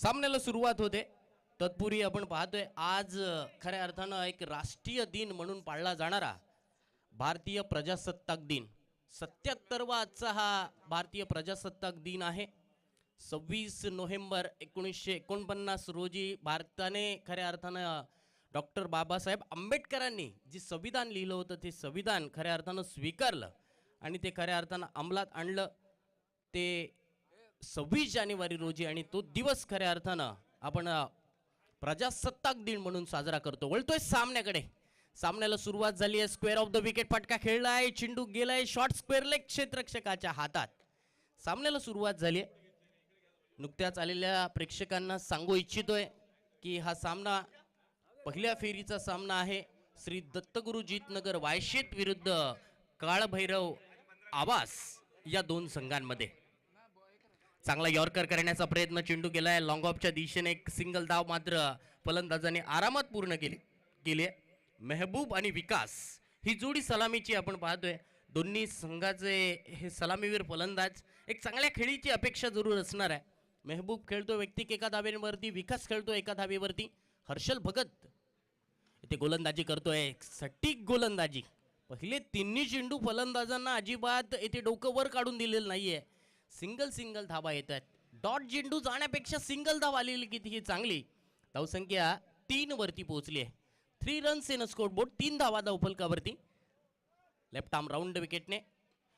सामन्याला सुरुवात होते. तत्पूर्वी आपण पाहतोय आज खऱ्या अर्थानं एक राष्ट्रीय दिन म्हणून पाळला जाणारा भारतीय प्रजासत्ताक दिन 77वा आजचा हा भारतीय प्रजासत्ताक दिन आहे. 26 नोव्हेंबर 1949 रोजी भारताने खऱ्या अर्थानं डॉक्टर बाबासाहेब आंबेडकरांनी जे संविधान लिहिलं होतं ते संविधान खऱ्या अर्थानं स्वीकारलं आणि ते खऱ्या अर्थानं अंमलात आणलं. ते 26 जानेवारी रोजी आणि तो दिवस खऱ्या अर्थानं आपण प्रजासत्ताक दिन म्हणून साजरा करतो. वळतोय सामन्याकडे. सामन्याला सुरुवात झाली आहे. स्क्वेअर ऑफ द विकेट फटका खेळलाय, चेंडू गेलाय शॉर्ट स्क्वेअर लेग क्षेत्ररक्षकाच्या हातात. सामन्याला सुरुवात झाली आहे. नुकत्याच आलेल्या प्रेक्षकांना सांगू इच्छितोय की हा सामना पहिल्या फेरीचा सामना आहे. श्री दत्तगुरु जीतनगर वायशेत विरुद्ध काळभैरव आवास या दोन संघांमध्ये. चांगला यॉर्कर करण्याचा प्रयत्न, चेंडू गेलाय लॉंग ऑफच्या दिशेने. एक सिंगल धाव मात्र फलंदाजाने आरामात पूर्ण केली. मेहबूब आणि विकास ही जोडी सलामीची आपण पाहतोय. दोन्ही संघाचे हे सलामीवीर फलंदाज. एक चांगल्या खेळीची अपेक्षा जरूर असणार आहे. मेहबूब खेळतो व्यक्तिक एका धावेवरती, विकास खेळतो एका धावेवरती. हर्षल भगत इथे गोलंदाजी करतोय, सटीक गोलंदाजी. पहिले तिन्ही चेंडू फलंदाजांना अजिबात इथे डोकं वर काढून दिलेलं नाहीये. सिंगल धावा येतात. डॉट चेंडू जाण्यापेक्षा सिंगल धाव आलेली किती चांगली. धावसंख्या 3 वरती पोहोचली आहे. 3 रन्स इन स्कोर बोर्ड, 3 धावा धावफलकावरती. लेफ्ट आर्म राऊंड विकेटने.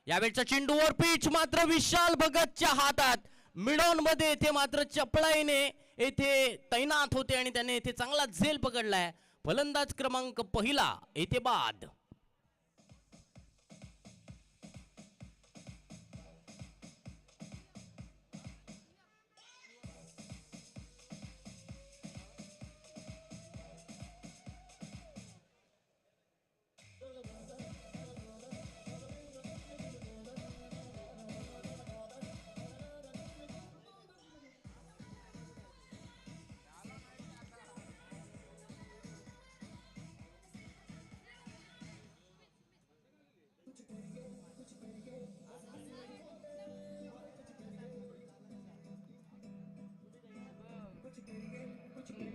यावेळचा चेंडू वर पिच मात्र विशाल भगतच्या हातात. मिडॉन मध्ये येथे मात्र चपळाईने येथे तैनात होते आणि त्याने येथे चांगला झेल पकडलाय. फलंदाज क्रमांक पहिला येथे बाद.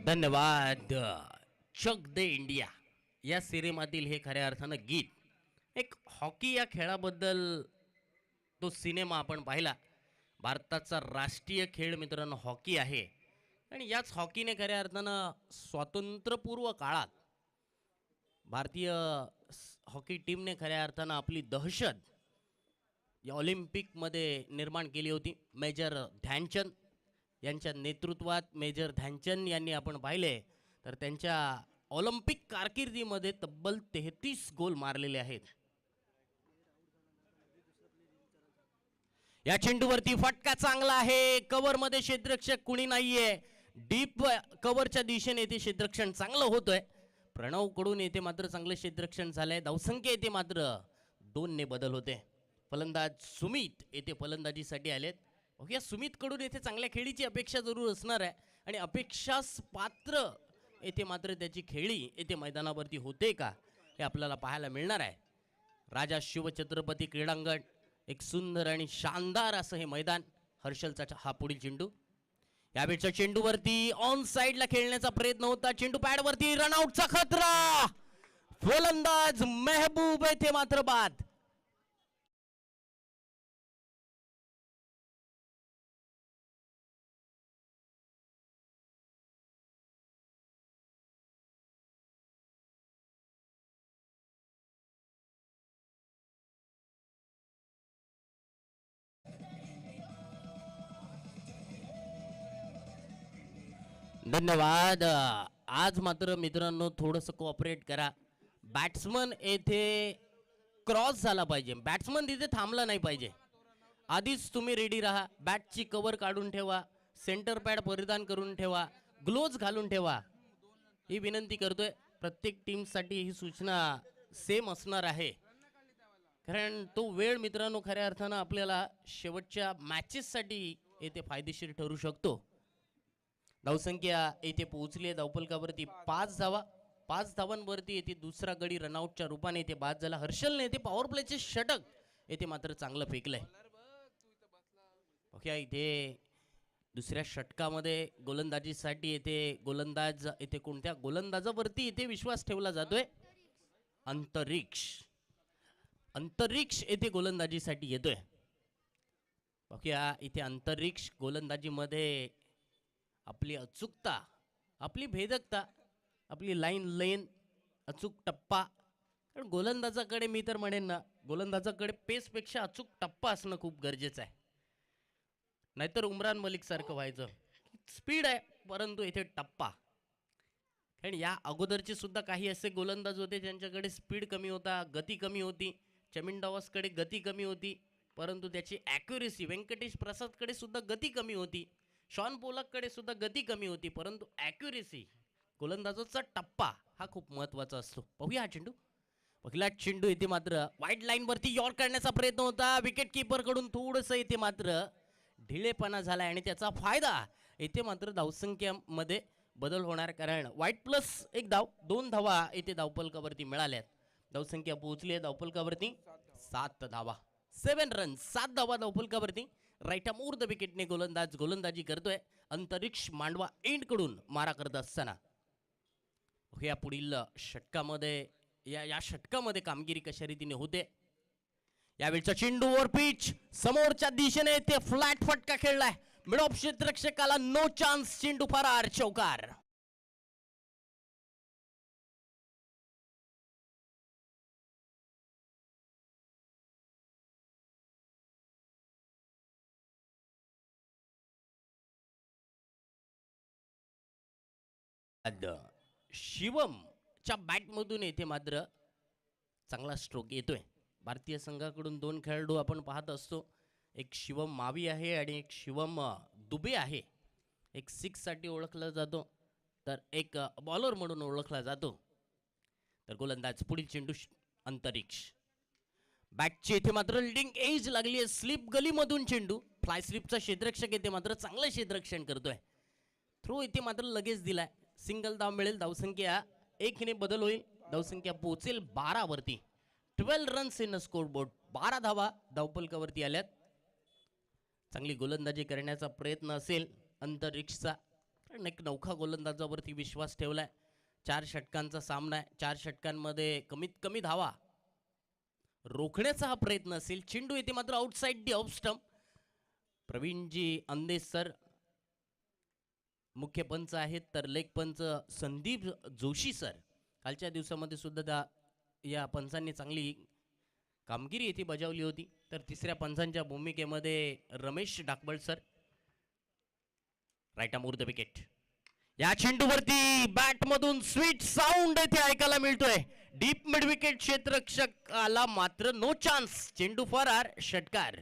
धन्यवाद. चक दे इंडिया या सिनेमातील हे खऱ्या अर्थानं गीत. एक हॉकी या खेळाबद्दल तो सिनेमा आपण पाहिला. भारताचा राष्ट्रीय खेळ मित्रांनो हॉकी आहे आणि याच हॉकीने खऱ्या अर्थानं स्वातंत्र्यपूर्व काळात भारतीय हॉकी टीमने खऱ्या अर्थानं आपली दहशत या ऑलिम्पिकमध्ये निर्माण केली होती. मेजर ध्यानचंद यांच्या नेतृत्वात मेजर ध्यानचंद यांनी आपण पाहिले तर त्यांच्या ऑलिम्पिक कारकिर्दीमध्ये तब्बल 33 गोल मारलेले आहेत. या चेंडूवरती फटका चांगला आहे. कव्हर मध्ये क्षेत्ररक्षक कुणी नाहीये. डीप कव्हरच्या दिशेने येथे क्षेत्ररक्षण चांगलं होतंय. प्रणव कडून येथे मात्र चांगलं क्षेत्ररक्षण झालंय. धावसंख्या येथे मात्र 2 ने बदल होते. फलंदाज सुमित येथे फलंदाजीसाठी आलेत. या सुमित कडून येथे चांगल्या खेळीची अपेक्षा जरूर असणार आहे आणि अपेक्षास पात्र येथे मात्र त्याची खेळी येथे मैदानावरती होते का हे आपल्याला पाहायला मिळणार आहे. राजा शिवछत्रपती क्रीडांगण एक सुंदर आणि शानदार असं हे मैदान. हर्षलचा हा पुढील चेंडू. यावेळच्या चेंडूवरती ऑन साइडला खेळण्याचा प्रयत्न होता. चेंडू पॅडवरती रनआउटचा खतरा. फलंदाज मेहबूब येथे मात्र बाद. धन्यवाद. आज मात्र मित्रांनो थोडंसं कोऑपरेट करा. बॅट्समन येथे क्रॉस झाला पाहिजे. बॅट्समन तिथे थांबला नाही पाहिजे. आधीच तुम्ही रेडी राहा. बॅटची कव्हर काढून ठेवा. सेंटर पॅड परिधान करून ठेवा. ग्लोव्ज घालून ठेवा. ही विनंती करतोय. प्रत्येक टीमसाठी ही सूचना सेम असणार आहे. कारण तो वेळ मित्रांनो खऱ्या अर्थानं आपल्याला शेवटच्या मॅचेससाठी येथे फायदेशीर ठरू शकतो. धावसंख्या येथे पोहोचली आहे धावफलकावरती 5 धावा. 5 धावांवरती येथे दुसरा गडी रनआउटच्या रूपाने येथे बाद झाला. हर्षलने येथे पॉवर प्लेचे षटक येथे मात्र चांगलं फेकलंय. ओके इथे दुसऱ्या षटकामध्ये गोलंदाजीसाठी येथे गोलंदाज येथे कोणत्या गोलंदाजावरती येथे विश्वास ठेवला जातोय? अंतरिक्ष. अंतरिक्ष येथे गोलंदाजीसाठी येतोय. बघूया इथे अंतरिक्ष गोलंदाजीमध्ये आपली अचूकता, आपली भेदकता, आपली लाईन लेन, अचूक टप्पा. कारण गोलंदाजाकडे मी तर म्हणेन ना, गोलंदाजाकडे पेसपेक्षा अचूक टप्पा असणं खूप गरजेचं आहे. नाहीतर उमरान मलिक सारखं व्हायचं. स्पीड आहे परंतु इथे टप्पा. कारण या अगोदरचे सुद्धा काही असे गोलंदाज होते ज्यांच्याकडे स्पीड कमी होता, गती कमी होती. चमिंडावासकडे गती कमी होती परंतु त्याची ॲक्युरेसी, व्यंकटेश प्रसादकडे सुद्धा गती कमी होती, शॉन पोलककडे सुद्धा गती कमी होती परंतु ॲक्युरेसी, गोलंदाजाचा टप्पा हा खूप महत्त्वाचा असतो. पाहूया हा चेंडू. पहिला चेंडू इथे मात्र वाईड लाईनवरती यॉर्क करण्याचा प्रयत्न होता. विकेट किपरकडून थोडंसं इथे मात्र ढिलेपणा झाला आणि त्याचा फायदा. इथे मात्र धावसंख्येमध्ये बदल होणार कारण वाईट प्लस एक धाव, 2 धावा इथे धावफलकावरती मिळाल्यात. धावसंख्या पोहोचली आहे धावफलकावरती 7 धावा, 7 रन, 7 धावा धावफलकावरती. राईट आर्म ओव्हर द विकेटने गोलंदाज गोलंदाजी करतोय. अंतरिक्ष मांडवा एंड कडून मारा करत असताना या पुढील षटकामध्ये या षटकामध्ये कामगिरी कशा रीतीने होते. यावेळचा चेंडू वर पिच समोरच्या दिशेने ते फ्लॅट फटका खेळलाय. मिड ऑफ क्षेत्ररक्षकाला नो चान्स, चेंडू फरार, चौकार. शिवमच्या बॅटमधून येथे मात्र चांगला स्ट्रोक येतोय. भारतीय संघाकडून 2 खेळाडू आपण पाहत असतो. एक शिवम मावी आहे आणि एक शिवम दुबे आहे. एक 6 साठी ओळखला जातो तर एक बॉलर म्हणून ओळखला जातो. तर गोलंदाज पुढील चेंडू अंतरिक्ष. बॅटची इथे मात्र लिडिंग एज लागली आहे. स्लिप गलीमधून चेंडू, फ्लाय स्लिपचा क्षेत्ररक्षक येथे मात्र चांगलं क्षेत्ररक्षण करतोय. थ्रो इथे मात्र लगेच दिलाय. सिंगल धाव मिळेल. धावसंख्या 1 ने बदल होईल. धावसंख्या पोहोचेल 12 वरती. 12 रन्स इन स्कोर बोर्ड. 12 धावा धावफलकावरती आल्यात. चांगली गोलंदाजी करण्याचा प्रयत्न असेल अंतरिक्षचा. कारण एक नौखा गोलंदाजावरती विश्वास ठेवलाय. 4 षटकांचा सामना आहे. 4 षटकांमध्ये कमीत कमी धावा रोखण्याचा हा प्रयत्न असेल. चेंडू येथे मात्र आउटसाइड दी ऑफ स्टंप. प्रवीणजी अंदेश सर मुख्य पंच आहेत तर लेग पंच संदीप जोशी सर. कालच्या दिवसामध्ये सुद्धा या पंचांनी चांगली कामगिरी येथे बजावली होती. तर तिसऱ्या पंचांच्या भूमिकेमध्ये रमेश डाकबळ sir. Right arm over the wicket. या चेंडूवरती बॅटमधून स्वीट साऊंड येथे ऐकायला मिळतोय. डीप मिड विकेट क्षेत्ररक्षकाला मात्र नो चान्स, चेंडू फरार, षटकार.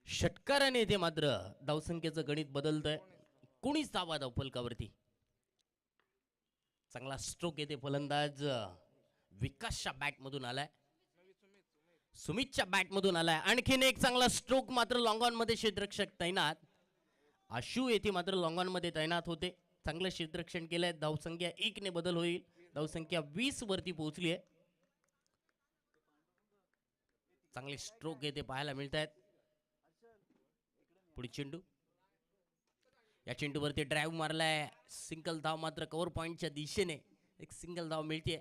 षटकाराने येथे मात्र धावसंख्येचं गणित बदलतंय. 19 धावा धावफलकावरती. चांगला स्ट्रोक येते फलंदाज विकासच्या बॅटमधून आलाय. सुमितच्या बॅटमधून आलाय. आणखीन एक चांगला स्ट्रोक मात्र लॉंग ऑन मध्ये क्षेत्ररक्षक तैनात. आशू येथे मात्र लॉंग ऑन मध्ये तैनात होते. चांगलं क्षेत्ररक्षण केलंय. धावसंख्या 1 ने बदल होईल. धावसंख्या 20 वरती पोहोचली आहे. चांगले स्ट्रोक येथे पाहायला मिळत आहेत. पुढे चेंडू. या चेंडूवरती ड्राईव्ह मारलाय. सिंगल धाव मात्र कव्हर पॉइंटच्या दिशेने एक सिंगल धाव मिळते.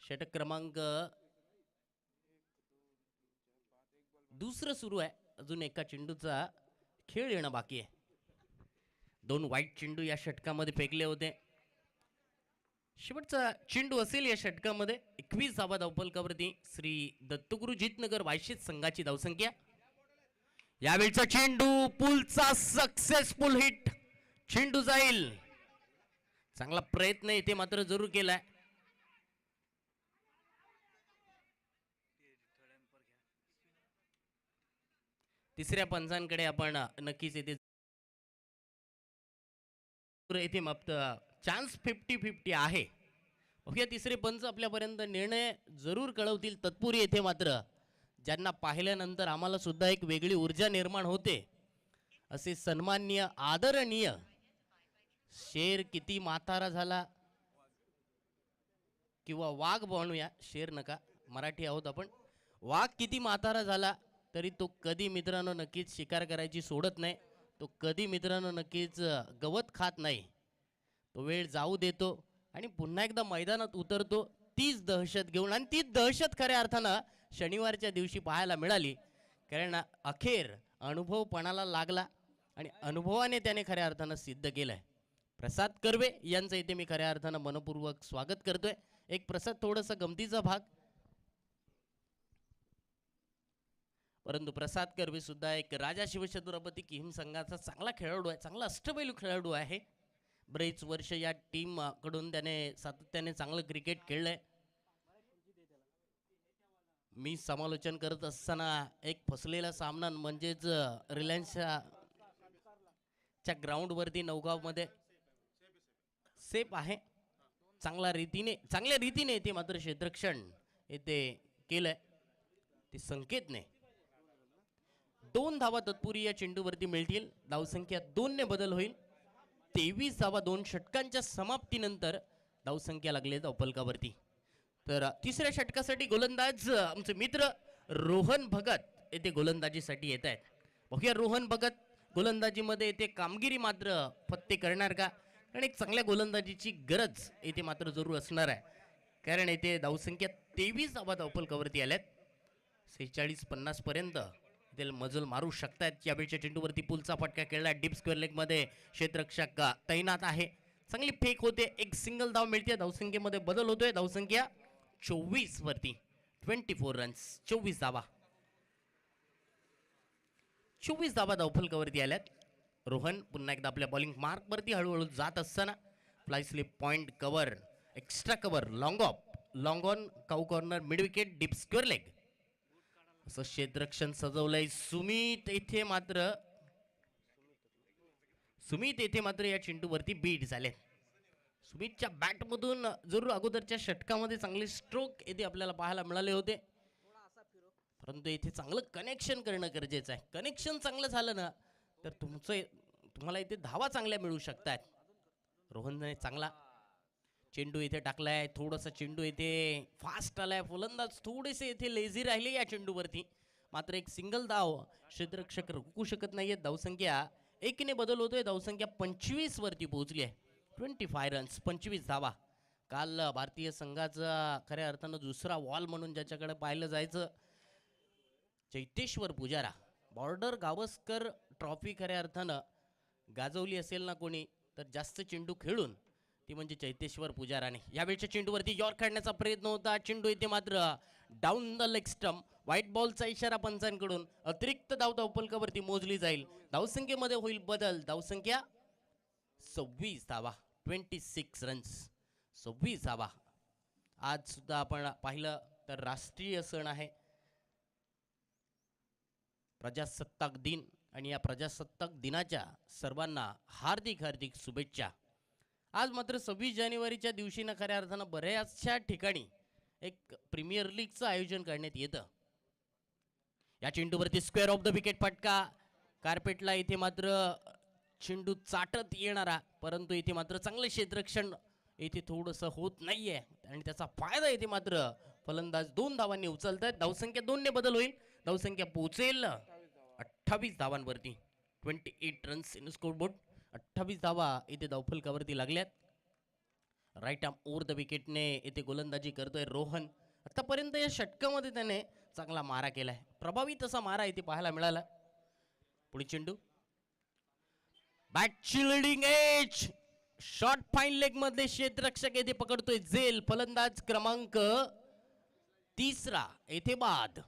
षटक क्रमांक 2 सुरू आहे. अजून एका चेंडूचा खेळ येणं बाकी आहे. 2 वाईट चेंडू या षटकामध्ये फेकले होते. शेवटचा चेंडू असेल या षटकामध्ये. 21 धावा धावफलकावरती श्री दत्तगुरु जितनगर वायशेत संघाची धावसंख्या. यावेळचा चेंडू पुलचा सक्सेसफुल हिट. चेंडू जाईल. चांगला प्रयत्न इथे मात्र जरूर केलाय. तिसऱ्या पंचांकडे आपण नक्कीच येथे इथे माप्त चान्स 50-50 आहे. बघूया तिसरे पंच आपल्यापर्यंत निर्णय जरूर कळवतील. तत्पूर्वी येथे मात्र ज्यांना पाहिल्यानंतर आम्हाला सुद्धा एक वेगळी ऊर्जा निर्माण होते असे सन्माननीय आदरणीय शेर किती म्हातारा झाला किंवा वाघ म्हणूया, शेर नका, मराठी आहोत आपण. वाघ किती म्हातारा झाला तरी तो कधी मित्रांनो नक्कीच शिकार करायची सोडत नाही. तो कधी मित्रांनो नक्कीच गवत खात नाही. तो वेळ जाऊ देतो आणि पुन्हा एकदा मैदानात उतरतो तीच दहशत घेऊन. आणि तीच दहशत खऱ्या अर्थानं शनिवारच्या दिवशी पाहायला मिळाली. कारण अखेर अनुभव पणाला लागला आणि अनुभवाने त्याने खऱ्या अर्थानं सिद्ध केलंय. प्रसाद कर्वे यांचं इथे मी खऱ्या अर्थानं मनपूर्वक स्वागत करतोय. एक प्रसाद थोडासा गमतीचा भाग, परंतु प्रसाद कर्वे सुद्धा एक राजा शिवछत्रपती किम संघाचा चांगला खेळाडू आहे, चांगला अष्टपैलू खेळाडू आहे. बरेच वर्ष या टीम कडून त्याने सातत्याने चांगलं क्रिकेट खेळलंय. मी समालोचन करत असताना एक फसलेला सामना म्हणजेच रिलायन्सच्या ग्राउंड वरती नौगाव मध्ये सेफ आहे. चांगल्या रीतीने ते मात्र क्षेत्ररक्षण येथे केलंय. ते संकेतने 2 धावा तत्पूर्वी या चेंडूवरती मिळतील. धावसंख्या 2 ने बदल होईल. 23 धावा 2 षटकांच्या समाप्तीनंतर धावसंख्या लागली धावफलकावरती. तर तिसऱ्या षटकासाठी गोलंदाज आमचे मित्र रोहन भगत येथे गोलंदाजीसाठी येत आहेत. बघूया रोहन भगत गोलंदाजीमध्ये येथे कामगिरी मात्र फत्ते करणार का? कारण एक चांगल्या गोलंदाजीची गरज येथे मात्र जरूर असणार आहे. कारण येथे धावसंख्या 23 धावा धावफलकावरती आल्यात. 46-50 पर्यंत मजल मारू शकतात. यावेळच्या चेंडूवरती पुलचा फटका खेळला. डीप स्क्वेअर लेग मध्ये क्षेत्ररक्षक तैनात आहे. चांगली फेक होते. एक सिंगल धाव मिळते. धावसंख्येमध्ये बदल होतोय. धावसंख्या 24 वरती. 24 रन्स, 24 धावा. 24 धावा धावफलकावरती आल्यात. रोहन पुन्हा एकदा आपल्या बॉलिंग मार्क वरती हळूहळू जात असताना fly slip, point cover, extra cover, long of, long on, cow corner, mid wicket, deep square leg असं क्षेत्ररक्षण सजवलंय. सुमित येथे मात्र या चेंडूवरती बीट झाले. सुमितच्या बॅटमधून जरूर अगोदरच्या षटकामध्ये चांगले स्ट्रोक येथे आपल्याला पाहायला मिळाले होते, परंतु येथे चांगलं कनेक्शन करणं गरजेचं आहे. कनेक्शन चांगलं झालं ना तर तुम्हाला इथे धावा चांगल्या मिळू शकतात. रोहनने चांगला चेंडू इथे टाकलाय. थोडासा चेंडू इथे फास्ट आलाय. फलंदाज थोडेसे इथे लेझी राहिले या चेंडूवरती. मात्र एक सिंगल धाव क्षेत्ररक्षक रोखू शकत नाहीये. धावसंख्या 1 ने बदल होतोय. धावसंख्या 25 वरती पोहोचली आहे. 25 रन्स, 25 धावा. काल भारतीय संघाचा खऱ्या अर्थानं दुसरा वॉल म्हणून ज्याच्याकडे पाहिलं जायचं, चैतेश्वर पुजारा, बॉर्डर गावस्कर ट्रॉफी खऱ्या अर्थानं गाजवली असेल ना कोणी तर जास्त चेंडू खेळून ती म्हणजे चैतेश्वर पुजाराने. यावेळच्या चेंडूवरती यॉर्क काढण्याचा प्रयत्न होता. चेंडू इथे मात्र down the leg stump. White बॉलचा इशारा पंचांकडून. अतिरिक्त धाव धावफलकावरती मोजली जाईल. धावसंख्येमध्ये होईल बदल. धावसंख्या 26 धावा, 26 रन्स, 26 धावा. आज सुद्धा आपण पाहिलं तर राष्ट्रीय सण आहे, प्रजासत्ताक दिन. आणि या प्रजासत्ताक दिनाच्या सर्वांना हार्दिक हार्दिक शुभेच्छा. आज मात्र 26 जानेवारीच्या दिवशी ना खऱ्या अर्थानं बऱ्याचशा ठिकाणी एक प्रीमियर लीगचं आयोजन करण्यात येतं. या चेंडूवरती स्क्वेअर ऑफ द विकेट फटका. कार्पेटला इथे मात्र चेंडू चाटत येणारा, परंतु इथे मात्र चांगले क्षेत्ररक्षण इथे थोडंसं होत नाहीये आणि त्याचा फायदा इथे मात्र फलंदाज 2 धावांनी उचलतात. धावसंख्या 2 ने बदल होईल. धावसंख्या पोहोचेल 28 धावांवरती. 28 रन्स इन स्कोरबोर्ड. 28 धावा इथे धावफलकावरती लागल्यात. राईट आर्म ओव्हर द विकेटने इथे गोलंदाजी करतोय रोहन. आतापर्यंत या षटकामध्ये त्याने चांगला मारा केलाय. प्रभावी तसा मारा इथे पाहायला मिळाला. पुढे चेंडू बॅट चिल्डिंग एज शॉर्ट फाईन लेग मध्ये क्षेत्ररक्षक येथे पकडतोय झेल. फलंदाज क्रमांक 3 येथे बाद.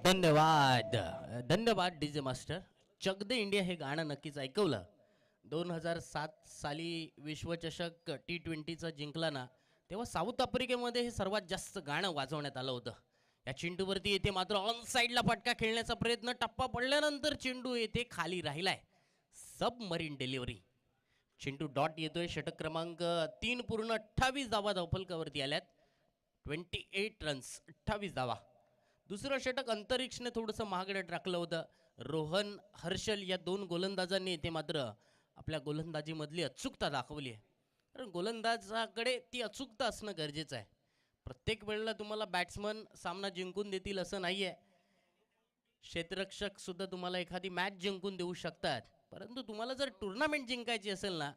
धन्यवाद. धन्यवाद डीजे मास्टर. चक दे इंडिया हे गाणं नक्कीच ऐकवलं. 2007 साली विश्वचषक T20चा जिंकला ना, तेव्हा साऊथ आफ्रिकेमध्ये हे सर्वात जास्त गाणं वाजवण्यात आलं होतं. या चेंडूवरती येथे मात्र ऑन साईडला फटका खेळण्याचा प्रयत्न, टप्पा पडल्यानंतर चेंडू येथे खाली राहिलाय. Submarine delivery. चेंडू डॉट येतोय. षटक क्रमांक 3 पूर्ण 28 धावा धावफलकावरती आल्यात. 28 रन्स, 28 धावा. दुसरं षटक अंतरिक्षने थोडंसं महागडं टाकलं होतं. रोहन हर्षल या 2 गोलंदाजांनी ते मात्र आपल्या गोलंदाजीमधली अचूकता दाखवली आहे. कारण गोलंदाजाकडे ती अचूकता असणं गरजेचं आहे. प्रत्येक वेळेला तुम्हाला बॅट्समन सामना जिंकून देतील असं नाही आहे. क्षेत्ररक्षक सुद्धा तुम्हाला एखादी मॅच जिंकून देऊ शकतात. परंतु तुम्हाला जर टुर्नामेंट जिंकायची असेल ना,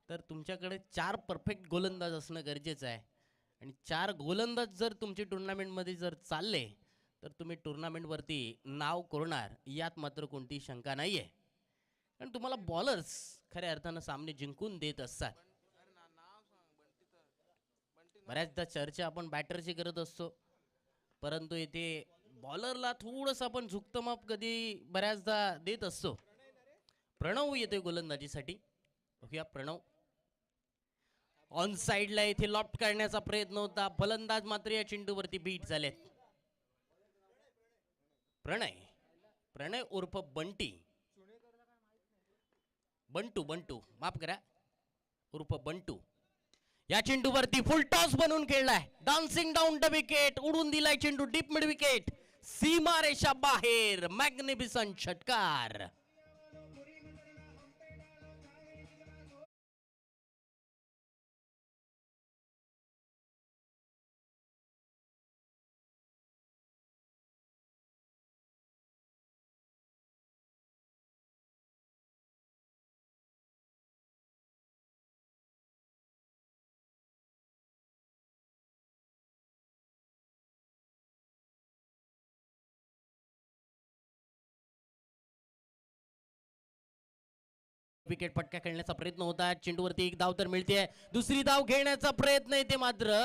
तर तुमच्याकडे 4 परफेक्ट गोलंदाज असणं गरजेचं आहे. आणि 4 गोलंदाज जर तुमची टुर्नामेंटमध्ये जर चालले, तर तुम्ही टुर्नामेंटवरती नाव कोरणार यात मात्र कोणती शंका नाही आहे. कारण तुम्हाला बॉलर्स खऱ्या अर्थानं सामने जिंकून देत असतात. बऱ्याचदा चर्चा आपण बॅटरची करत असतो, परंतु इथे बॉलरला थोडंसं आपण झुकतं माप कधी बऱ्याचदा देत असतो. प्रणव येतोय गोलंदाजीसाठी. बघूया प्रणव. ऑन साइडला इथे लॉफ्ट करण्याचा प्रयत्न होता. फलंदाज मात्र या चेंडूवरती बीट झालेत. प्रणय उर्फ बंटी, बंटू माफ करा, उर्फ बंटू या चेंडूवरती फुल टॉस बनवून खेळलाय. Dancing down the wicket. उडून दिलाय चेंडू डीप मिड विकेट. सीमारेषा बाहेर. मॅग्निफिसंट षटकार. विकेट पटका खेळण्याचा प्रयत्न होता. चेंडूवरती एक धाव तर मिळते. दुसरी धाव घेण्याचा प्रयत्न येते मात्र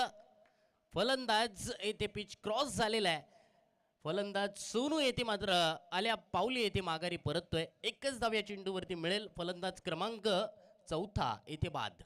फलंदाज येथे पिच क्रॉस झालेला आहे. फलंदाज सोनू येथे मात्र आल्या पावली येथे माघारी परततोय. एकच धाव या चेंडूवरती मिळेल. फलंदाज क्रमांक 4 येथे बाद.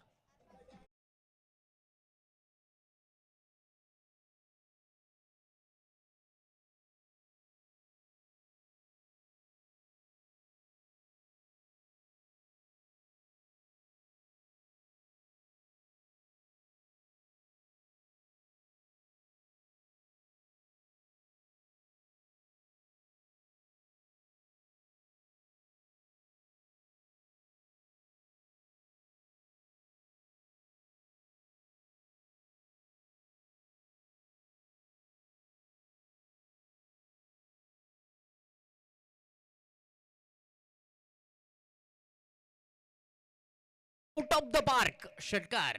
आउट ऑफ द पार्क षटकार.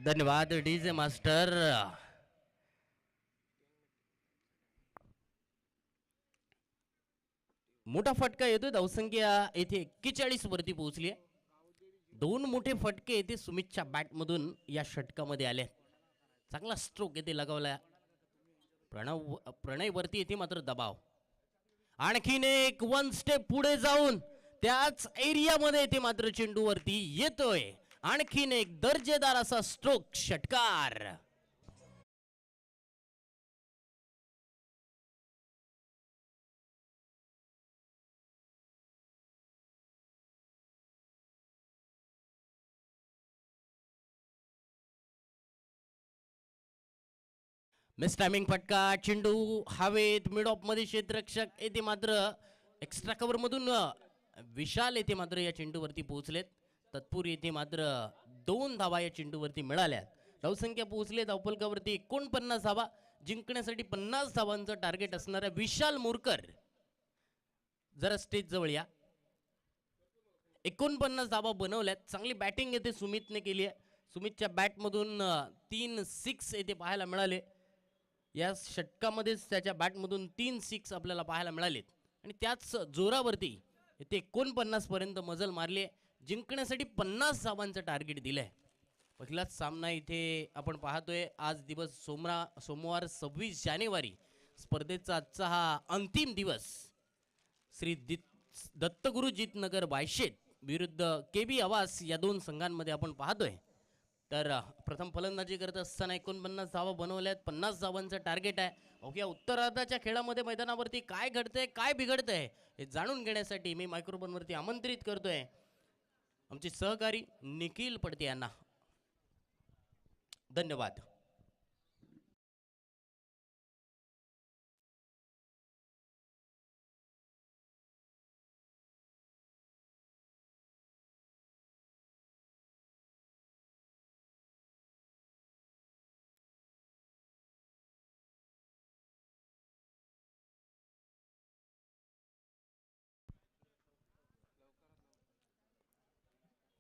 धन्यवाद डीजे मास्टर. मोठा फटका येतोय. धावसंख्या येथे 41 वरती पोहोचली आहे. 2 मोठे फटके येथे सुमितच्या बॅट मधून या षटकामध्ये आले. चांगला स्ट्रोक येथे लगावला. प्रणय वरती येथे मात्र दबाव. आणखीन एक 1 स्टेप पुढे जाऊन त्याच एरियामध्ये येथे मात्र चेंडूवरती येतोय. आणखीन एक दर्जेदार असा स्ट्रोक षटकार. मिस टायमिंग फटका, चेंडू हवेत, मिड ऑफ मध्ये क्षेत्ररक्षक येथे मात्र एक्स्ट्रा कव्हर मधून विशाल येथे मात्र या चेंडूवरती पोहोचलेत. तत्पूर्वी येथे मात्र 2 धावा या चेंडूवरती मिळाल्या. धावसंख्या पोहोचले धावफलकावरती 49 धावा. जिंकण्यासाठी 50 धावांचं टार्गेट असणाऱ्या विशाल मोरकर जरा स्टेज जवळ या. 49 धावा बनवल्यात. चांगली बॅटिंग येथे सुमितने केली आहे. सुमितच्या बॅटमधून 3 सिक्स येथे पाहायला मिळाले. या षटकामध्येच त्याच्या बॅटमधून 3 सिक्स आपल्याला पाहायला मिळालेत आणि त्याच जोरावरती येथे 49 पर्यंत मजल मारली. जिंकण्यासाठी 50 धावांचं टार्गेट दिलंय. पहिलाच सामना इथे आपण पाहतोय. आज दिवस सोमवार 26 जानेवारी. स्पर्धेचा आजचा हा अंतिम दिवस. श्री दत्तगुरु जितनगर वायशेत विरुद्ध KB आवास या 2 संघांमध्ये आपण पाहतोय. तर प्रथम फलंदाजी करत असताना 49 धावा बनवल्यात. 50 धावांचं टार्गेट आहे. अवघ्या उत्तरार्धाच्या खेळामध्ये मैदानावरती काय घडतंय काय बिघडतंय हे जाणून घेण्यासाठी मी मायक्रोफोनवरती आमंत्रित करतोय आमचे सहकारी निखिल पडते यांना. धन्यवाद.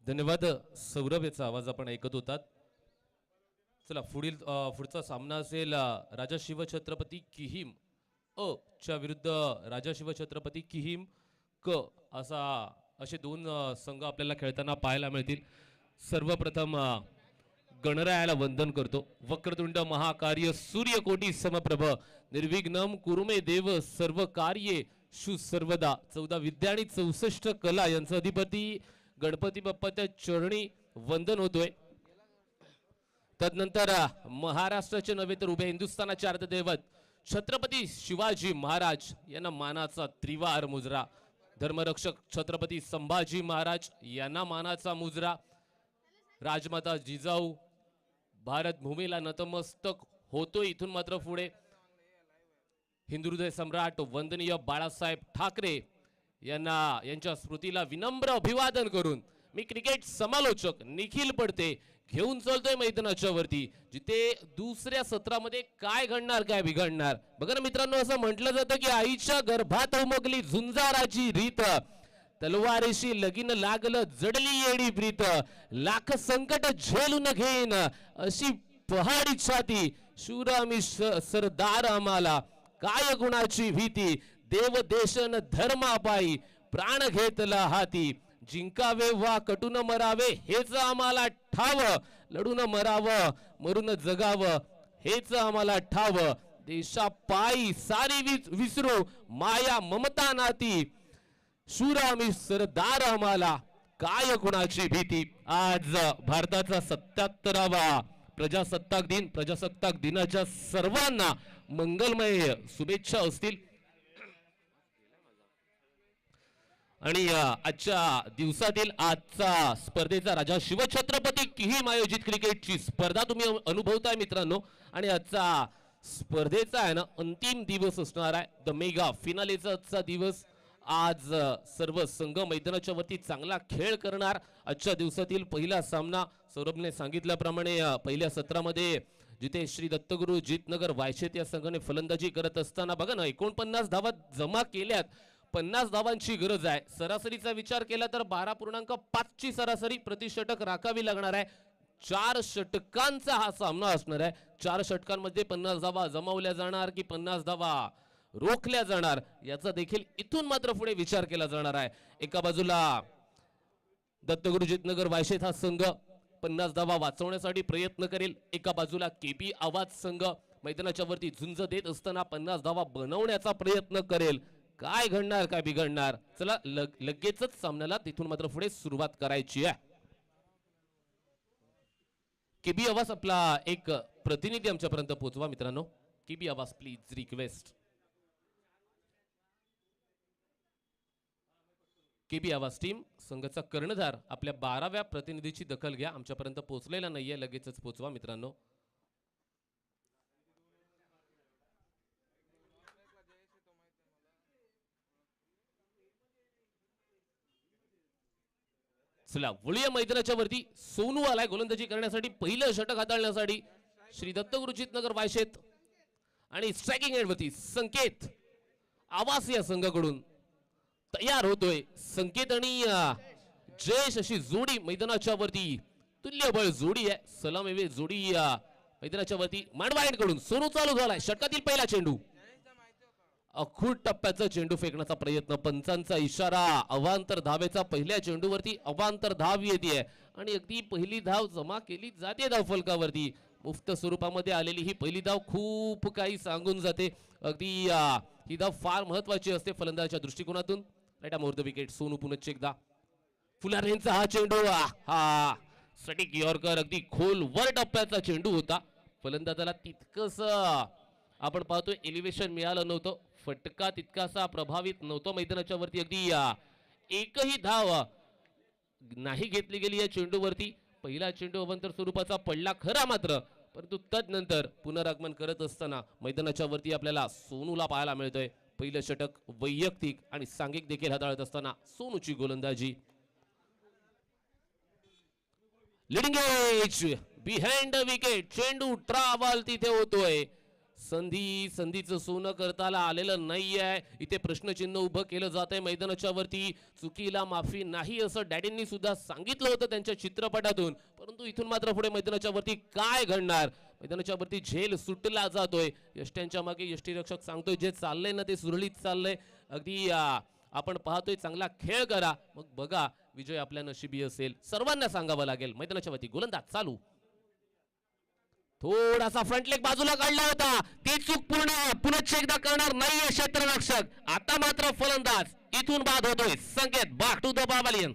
धन्यवाद सौरभ. याचा आवाज आपण ऐकत होतात. चला पुढचा सामना असेल राजा शिवछत्रपती किहीम च्या विरुद्ध राजा शिवछत्रपती किहीम क असे 2 संघ आपल्याला खेळताना पाहायला मिळतील. सर्वप्रथम गणरायाला वंदन करतो. वक्रतुंड महाकार्य सूर्यकोटी समप्रभ निर्विघ्नम कुरुमे देव सर्व कार्ये शु सर्वदा. 14 विद्या आणि 64 कला यांचा अधिपती गणपती बाप्पाच्या चरणी वंदन होतोय. तदनंतर महाराष्ट्राचे नव्हे तर उभे हिंदुस्थानाचे अर्धदैवत छत्रपती शिवाजी महाराज यांना मानाचा त्रिवार मुजरा. धर्मरक्षक छत्रपती संभाजी महाराज यांना मानाचा मुजरा. राजमाता जिजाऊ भारत भूमीला नतमस्तक होतो. इथून मात्र पुढे हिंदुहृदय सम्राट वंदनीय बाळासाहेब ठाकरे यांच्या स्मृतीला विनम्र अभिवादन करून मी क्रिकेट समालोचक निखिल पडते घेऊन चालतोय मैदानाच्या वरती, जिथे दुसऱ्या सत्रामध्ये काय घडणार काय बिघडणार. बघा ना मित्रांनो, असं म्हटलं जातं की आईच्या गर्भात उमगली झुंजाराची रीत, तलवारीशी लगीन लागलं जडली येडी प्रीत, लाख संकट झेलून घेईन अशी पहाडी छाती, शूर आम्ही सरदार आम्हाला काय गुणाची भीती, देव देशन धर्मापायी प्राण घेतला हाती, जिंकावे वा कटून मरावे हेच आम्हाला ठाव, लढून मरावं मरून जगावं हेच आम्हाला ठाव, देशा पायी सारी विसरू माया ममता नाती, शूर आम्ही सरदार आम्हाला काय कुणाची भीती. आज भारताचा 77वा प्रजासत्ताक दिनाच्या सर्वांना मंगलमय शुभेच्छा असतील. आणि आजच्या दिवसातील आजचा स्पर्धेचा राजा शिवछत्रपती किहीम आयोजित क्रिकेटची स्पर्धा तुम्ही अनुभवताय मित्रांनो. आणि आजचा स्पर्धेचा आहे ना अंतिम दिवस असणार आहे, द मेगा फिनालेचा आजचा दिवस. आज सर्व संघ मैदानाच्या वरती चांगला खेळ करणार. आजच्या दिवसातील पहिला सामना सौरभने सांगितल्याप्रमाणे पहिल्या सत्रामध्ये जिथे श्री दत्तगुरु जितनगर वायशेत या संघाने फलंदाजी करत असताना बघा ना 49 धावा जमा केल्यात. 50 धावांची गरज आहे. सरासरीचा विचार केला तर 12.5 ची सरासरी प्रतिषटक राखावी लागणार आहे. 4 षटकांचा हा सामना असणार आहे. 4 षटकांमध्ये 50 धावा जमावल्या जाणार की 50 धावा रोखल्या जाणार याचा देखील इथून मात्र पुढे विचार केला जाणार आहे. एका बाजूला दत्तगुरु जितनगर वायशेत हा संघ 50 धावा वाचवण्यासाठी प्रयत्न करेल. एका बाजूला KB आवाज संघ मैदानाच्या वरती झुंज देत असताना 50 धावा बनवण्याचा प्रयत्न करेल. काय घडणार काय बिघडणार, चला लगेचच सामन्याला तिथून मात्र पुढे सुरुवात करायची आहे. KB आवाज आपला एक प्रतिनिधी आमच्यापर्यंत पोहोचवा मित्रांनो. KB आवाज प्लीज रिक्वेस्ट. KB आवाज टीम संघाचा कर्णधार आपल्या 12व्या प्रतिनिधीची दखल घ्या. आमच्यापर्यंत पोहोचलेला नाहीये, लगेचच पोहोचवा मित्रांनो. चला वळूया मैदानाच्या वरती. सोनू आलाय गोलंदाजी करण्यासाठी, पहिलं षटक हाताळण्यासाठी. श्री दत्तगुरुचित नगर वायशेत आणि स्ट्रायकिंग एंडवरती संकेत आवास या संघाकडून तयार होतोय. संकेत आणि जयेश अशी जोडी मैदानाच्या वरती तुल्यबळ जोडी आहे. सलामीवीर जोडी मैदानाच्या वरती. मांडवाईंकडून सोनू चालू झालाय. षटकातील पहिला चेंडू, अखूट टप्प्याचा चेंडू फेकण्याचा प्रयत्न, पंचांचा इशारा. अवांतर धावेचा पहिल्या चेंडूवरती अवांतर धाव येते आणि अगदी पहिली धाव जमा केली जाते धाव फलकावरती. मुफ्त स्वरूपामध्ये आलेली ही पहिली धाव खूप काही सांगून जाते. अगदी ही धाव फार महत्वाची असते फलंदाजाच्या दृष्टिकोनातून. राईट मुहूर्त विकेट. सोनू पुनश्च एकदा. फुलारेंचा हा चेंडू, हा सटीक यॉर्कर, अगदी खोल वर टप्प्याचा चेंडू होता. फलंदाजाला तितकंस आपण पाहतोय एलिव्हेशन मिळालं नव्हतं. फटका तितकासा प्रभावित नव्हतो मैदानाच्या वरती. अगदी एकही धाव नाही घेतली गेली या चेंडूवरती. पहिला चेंडू अवांतर स्वरूपाचा पडला खरा मात्र, परंतु तदनंतर पुनरागमन करत असताना मैदानाच्या वरती आपल्याला सोनूला पाहायला मिळतोय. पहिलं षटक वैयक्तिक आणि सांघिक देखील हाताळत असताना सोनूची गोलंदाजी. Leading age behind wicket. चेंडू ट्रॅव्हल तिथे होतोय. संधीचं सोनं करताना आलेलं नाहीये. इथे प्रश्नचिन्ह उभं केलं जात आहे मैदानाच्या वरती. चुकीला माफी नाही असं डॅडींनी सुद्धा सांगितलं होतं त्यांच्या चित्रपटातून, परंतु इथून मात्र पुढे मैदानाच्या वरती काय घडणार. मैदानाच्या वरती झेल सुटला जातोय. यष्ट्यांच्या मागे यष्टीरक्षक सांगतोय जे चाललंय ना ते सुरळीत चाललंय. अगदी आपण पाहतोय चांगला खेळ करा, मग बघा विजय आपल्या नशिबी असेल. सर्वांना सांगावं लागेल. मैदानाच्या वरती गोलंदाज चालू. थोडासा फ्रंट लेग बाजूला काढला होता, ती चूक पुनश्च एकदा करणार नाहीये क्षेत्ररक्षक. आता मात्र फलंदाज इथून बाद होतोय. संकेत back to the pavilion.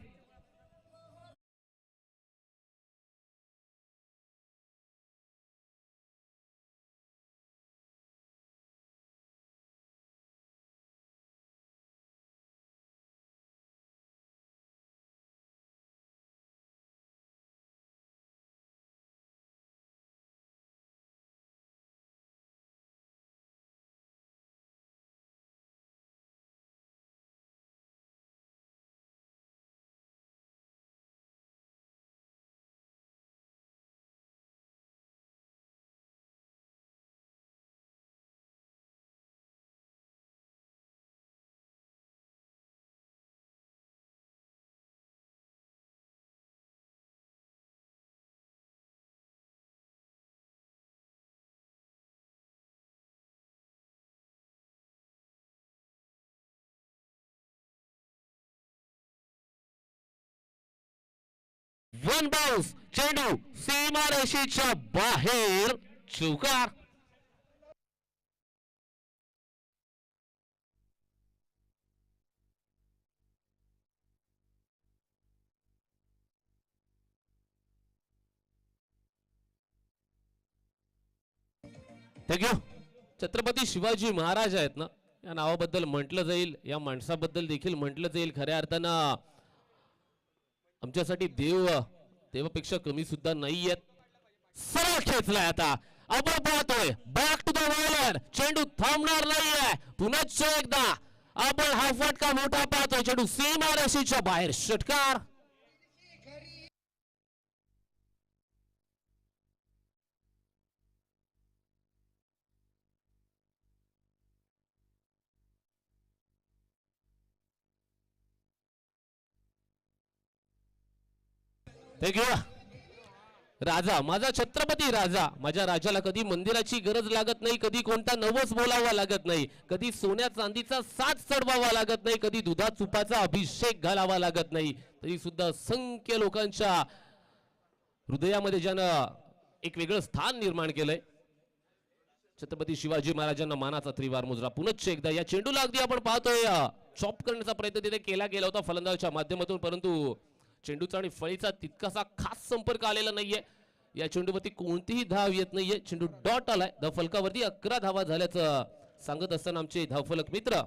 One bounce. चेंडू सीमारेषेच्या बाहेर. चौकार. थँक्यू. छत्रपती शिवाजी महाराज आहेत ना, या नावाबद्दल म्हटलं जाईल, या माणसाबद्दल देखील म्हटलं जाईल. खऱ्या अर्थानं आमच्यासाठी देवापेक्षा कमी सुद्धा नाहीयेत. सरळ खेचलाय आता. आपण पाहतोय बॅक टू द बॉलर. चेंडू थांबणार नाहीये. पुनश्च एकदा आपण हा फटका मोठा पाहतोय. चेंडू सीमारेषेच्या बाहेर. षटकार. थँक्यू. राजा, माझा छत्रपती राजा. माझ्या राजाला कधी मंदिराची गरज लागत नाही, कधी कोणता नवस बोलावा लागत नाही, कधी सोन्या चांदीचा साज चढवावा लागत नाही, कधी दुधा तुपाचा अभिषेक घालावा लागत नाही, तरी सुद्धा असंख्य लोकांच्या हृदयामध्ये ज्यानं एक वेगळं स्थान निर्माण केलंय. छत्रपती शिवाजी महाराजांना मानाचा त्रिवार मुजरा. पुनश्च एकदा या चेंडूला अगदी आपण पाहतोय चॉप करण्याचा प्रयत्न तिथे केला गेला होता फलंदाजाच्या माध्यमातून, परंतु चेंडूचा आणि फळीचा तितकासा खास संपर्क आलेला नाहीये. या चेंडूवरती कोणतीही धाव येत नाहीये. चेंडू डॉट आलाय. धाव फलकावरती 11 धावा झाल्याचं सांगत असताना आमचे धावफलक मित्र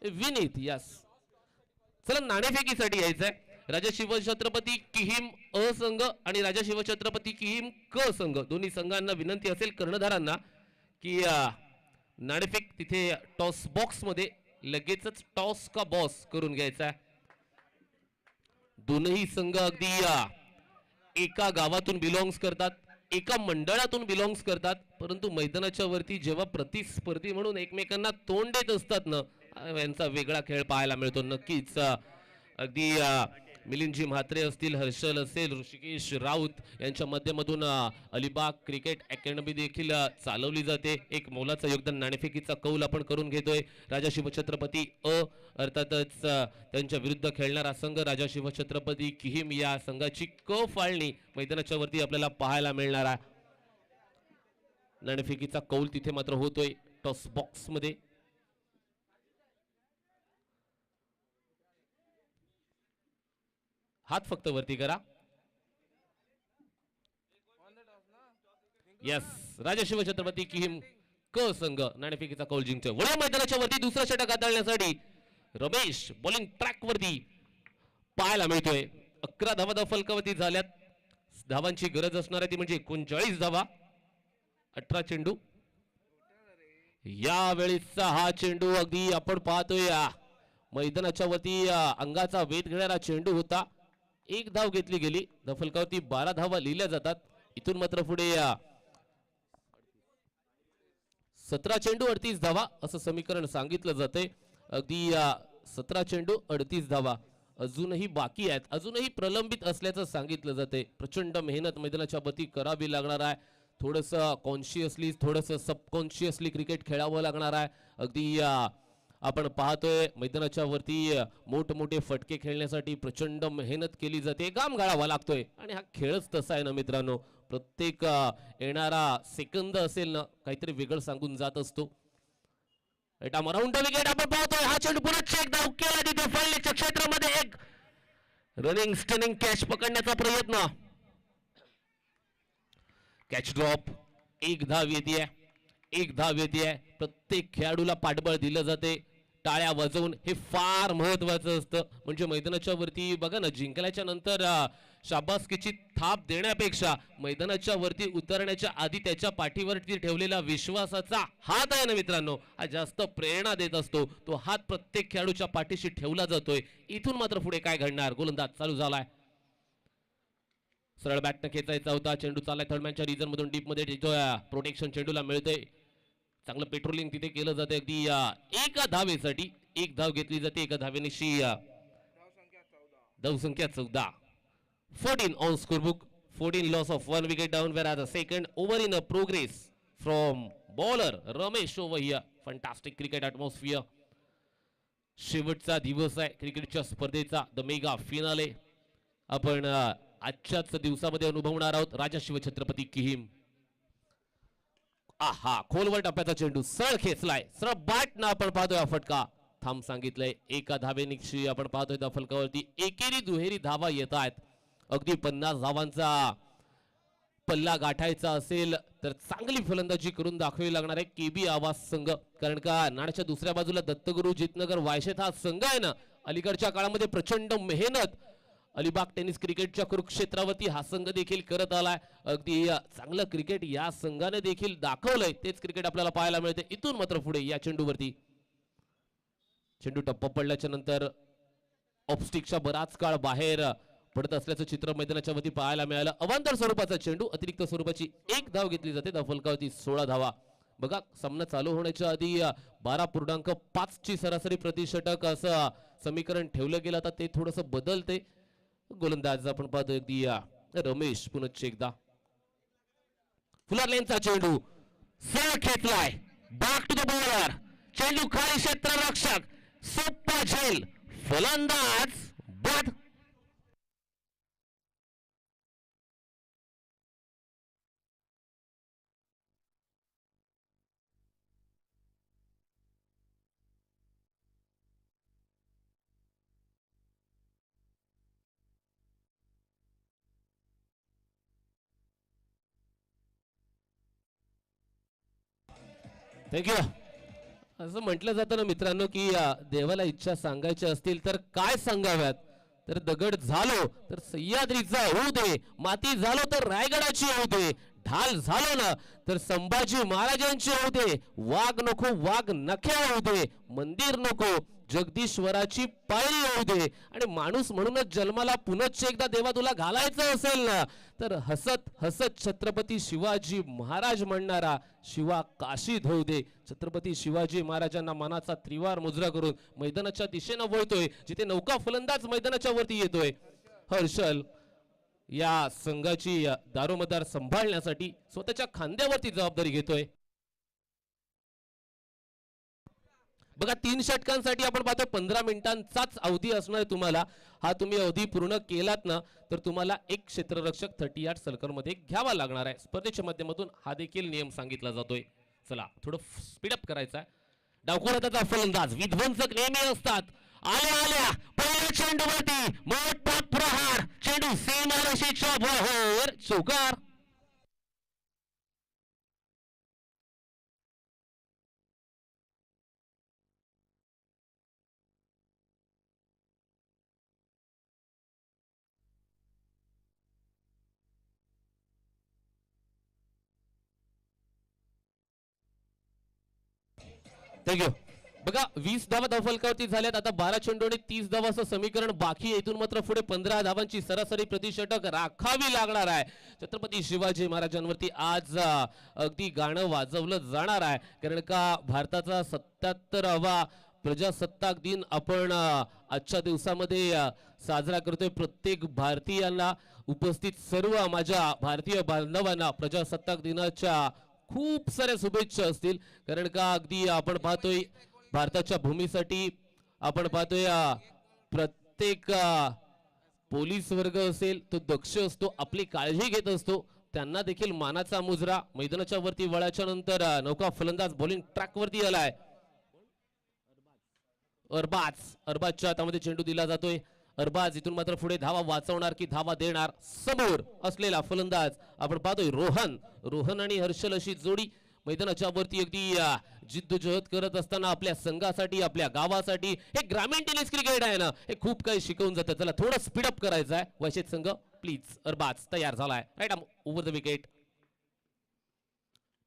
विनीत. यास चला नाणेफेकीसाठी यायचंय. राजा शिवछत्रपती किहीम अ संघ आणि राजा शिवछत्रपती किहीम क संघ, दोन्ही संघांना विनंती असेल कर्णधारांना की नाणेफेक तिथे टॉस बॉक्स मध्ये लगेचच टॉस का बॉस करून घ्यायचा. दोनही संघ अगदी एका गावातून बिलॉंग्स करतात, एका मंडळातून बिलॉंग्स करतात, परंतु मैदानाच्या वरती जेव्हा प्रतिस्पर्धी म्हणून एकमेकांना तोंड देत असतात ना, यांचा वेगळा खेळ पाहायला मिळतो. नक्कीच अगदी मिलिंदजी म्हात्रे असतील, हर्षल असेल, ऋषिकेश राऊत यांच्या माध्यमातून अलिबाग क्रिकेट अकॅडमी देखील चालवली जाते. एक मोलाचं योगदान नाणेफेकीचा कौल आपण करून घेतोय. राजा शिवछत्रपती अर्थातच त्यांच्या विरुद्ध खेळणारा संघ राजा शिवछत्रपती किहिम या संघाची क फाळणी मैदानाच्या वरती आपल्याला पाहायला मिळणार आहे. नाणेफेकीचा कौल तिथे मात्र होतोय टॉस बॉक्स मध्ये. हात फक्त वरती करा. यस, राजा शिवछत्रपती किहिम क संघ नाणेफेकीचा कौल जिंकतोय. वळ्या मैदानाच्या वरती दुसरा षटक हाताळण्यासाठी रमेश बॉलिंग ट्रॅक वरती पाहायला मिळतोय. 11 धावा फलकावरती झाल्यात. धावांची गरज असणार आहे ती म्हणजे 39 धावा. 18 चेंडू. यावेळीचा हा चेंडू अगदी आपण पाहतोय मैदानाच्या वरती अंगाचा वेध घेणारा चेंडू होता. 1 धाव घेतली गेली. फलकावरती 12 धावा लिहिल्या जातात. इथून मात्र पुढे 17 चेंडू 38 धावा असं समीकरण सांगितलं जाते. अगदी 17 चेंडू 38 धावा अजूनही बाकी आहेत, अजूनही प्रलंबित असल्याचं सांगितलं जाते. प्रचंड मेहनत मैदानाच्या वरती करावी लागणार आहे. थोडंसं कॉन्शियसली, थोडंसं सबकॉन्शियसली क्रिकेट खेळावं लागणार आहे. अगदी आपण पाहतोय मैदानाच्या वरती मोठमोठे फटके खेळण्यासाठी प्रचंड मेहनत केली जाते, घाम गाळावा लागतोय. आणि हा खेळच तसा आहे ना मित्रांनो. प्रत्येक येणारा सेकंद असेल ना काहीतरी वेगळं सांगून जात असतो. राऊंड विकेट आपण पाहतोय. हा चेंडू पुन्हा एकदा केला तिथे फळणीच्या क्षेत्रामध्ये एक रनिंग स्टनिंग कॅच पकडण्याचा प्रयत्न. Catch drop. 1 धाव येते. 1 धाव येते. प्रत्येक खेळाडूला पाठबळ दिलं जाते. टाळ्या वाजवून हे फार महत्वाचं असतं. म्हणजे मैदानाच्या वरती बघा ना, जिंकल्याच्या नंतर शाबासकीची थाप देण्यापेक्षा मैदानाच्या वरती उतरण्याच्या आधी त्याच्या पाठीवरती ठेवलेला विश्वासाचा हात आहे ना मित्रांनो, हा जास्त प्रेरणा देत असतो. तो हात प्रत्येक खेळाडूच्या पाठीशी ठेवला जातोय. इथून मात्र पुढे काय घडणार. गोलंदाज चालू झालाय. सरळ बॅटनं खेचायचा होता. चेंडू चाललाय थर्डमॅनच्या रिजन मधून डीप मध्ये. प्रोटेक्शन चेंडूला मिळतंय. चांगलं पेट्रोलिंग तिथे केलं जाते. अगदी एका धावेसाठी 1 धाव घेतली जाते. एका धावेनिशी धावसंख्या 14. 14 on scorebook. 14 loss of 1 wicket down, whereas the second over in a progress from bowler Ramesh over here. Fantastic cricket atmosphere. शेवटचा दिवस आहे क्रिकेटच्या स्पर्धेचा, द मेगा फिनाले आपण आजच्याच दिवसामध्ये अनुभवणार आहोत. राजा शिवछत्रपती किहिम. आहा, खोलवर टप्प्याचा चेंडू सरळ खेचलाय. सरळ बॅट ना आपण पाहतोय फटका. थांब सांगितलंय. एका धावेनिशी आपण पाहतोय त्या फलकावरती एकेरी दुहेरी धावा येत आहेत. अगदी 50 धावांचा पल्ला गाठायचा असेल तर चांगली फलंदाजी करून दाखवावी लागणार आहे केबी आवाज संघ. कारण का नाण्याच्या दुसऱ्या बाजूला दत्तगुरु जितनगर वायशेत हा संघ आहे ना, अलीकडच्या काळामध्ये प्रचंड मेहनत अलिबाग टेनिस क्रिकेटच्या कुरुक्षेत्रावरती हा संघ देखील करत आलाय. अगदी चांगलं क्रिकेट या संघाने देखील दाखवलंय. तेच क्रिकेट आपल्याला पाहायला मिळते. इथून मात्र पुढे या चेंडूवरती चेंडू टप्पा पडल्याच्या नंतर ऑफस्टिकच्या बराच काळ बाहेर पडत असल्याचं चित्र मैदानाच्या वरती पाहायला मिळालं. अवांतर स्वरूपाचा चेंडू, अतिरिक्त स्वरूपाची 1 धाव घेतली जाते. त्या फलकावरती 16 धावा. बघा, सामना चालू होण्याच्या आधी 12.5 ची सरासरी प्रतिषटक असं समीकरण ठेवलं गेलं. आता ते थोडंसं बदलते. गोलंदाज आपण पाहतो अगदी रमेश पुन्हा एकदा. फुलर लेनचा चेंडू सरळ खेचलाय. Back to the bowler. चेंडू खाली क्षेत्ररक्षक सोप्पा झेल. फलंदाज बाद. थँक्यू. असं म्हटलं जातं ना मित्रांनो की देवाला इच्छा सांगायच्या असतील तर काय सांगाव्यात. तर दगड झालो तर सह्याद्रीचा होऊ दे, माती झालो तर रायगडाची होऊ दे, ढाल झालो ना तर संभाजी महाराजांची होऊ दे, वाघ नको वाघ नख्या होऊ दे, मंदिर नको जगदीश्वराची पायरी येऊ दे आणि माणूस म्हणूनच जन्माला पुनश्च एकदा देवा तुला घालायचं असेल ना तर हसत हसत छत्रपती शिवाजी महाराज म्हणणारा शिवा काशीत होऊ दे. छत्रपती शिवाजी महाराजांना मानाचा त्रिवार मुजरा करून मैदानाच्या दिशेनं वळतोय जिथे नौका फलंदाज मैदानाच्या वरती येतोय. हर्षल या संघाची दारोमदार सांभाळण्यासाठी स्वतःच्या खांद्यावरती जबाबदारी घेतोय. बघा 3 षटकांसाठी आपण पाहतोय 15 मिनिटांचाच अवधी असणार तुम्हाला. हा तुम्ही अवधी पूर्ण केलात ना तर तुम्हाला एक क्षेत्ररक्षक 38 सलकरमध्ये घ्यावा लागणार आहे. स्पर्धेच्या माध्यमातून हा देखील नियम सांगितला जातोय. चला थोडं स्पीडअप करायचं आहे. डावखोराचा फलंदाज विध्वंसक नेहमी असतात. आल्या पहिल्या चेंडूवरती मोठा प्रहार, चेंडू सीमारेषेच्या बाहेर, चौकार. थँक्यू. बघा 20 धावा धावफलकावरती झाल्यात. आता 12 चेंडू आणि 30 धावाचं समीकरण बाकी आहे. इथून मात्र पुढे 15 धावांची सरासरी प्रतिषटक राखावी लागणार आहे. छत्रपती शिवाजी महाराजांवरती आज अगदी गाणं वाजवलं जाणार आहे कारण का भारताचा 77वा प्रजासत्ताक दिन आपण आजच्या दिवसामध्ये साजरा करतोय. प्रत्येक भारतीयांना, उपस्थित सर्व माझ्या भारतीय बांधवांना प्रजासत्ताक दिनाच्या खूप साऱ्या शुभेच्छा असतील कारण का अगदी आपण पाहतोय भारताच्या भूमीसाठी आपण पाहतोय प्रत्येक पोलीस वर्ग असेल तो दक्ष असतो, आपली काळजी घेत असतो. त्यांना देखील मानाचा मुजरा. मैदानाच्या वरती वळाच्या नंतर नौका फलंदाज बॉलिंग ट्रॅक वरती आलाय. अरबाजच्या हातामध्ये चेंडू दिला जातोय. अरबाज इथून मात्र पुढे धावा वाचवणार की धावा देणार. समोर असलेला फलंदाज आपण पाहतोय रोहन आणि हर्षल अशी जोडी मैदानाच्या वरती अगदी जिद्दोजहद करत असताना आपल्या संघासाठी, आपल्या गावासाठी. हे ग्रामीण टेनिस क्रिकेट आहे ना, हे खूप काही शिकवून जातं. चला थोडं स्पीडअप करायचं आहे. वैशित संघ प्लीज. अरबाज तयार झालाय. Right arm over the wicket.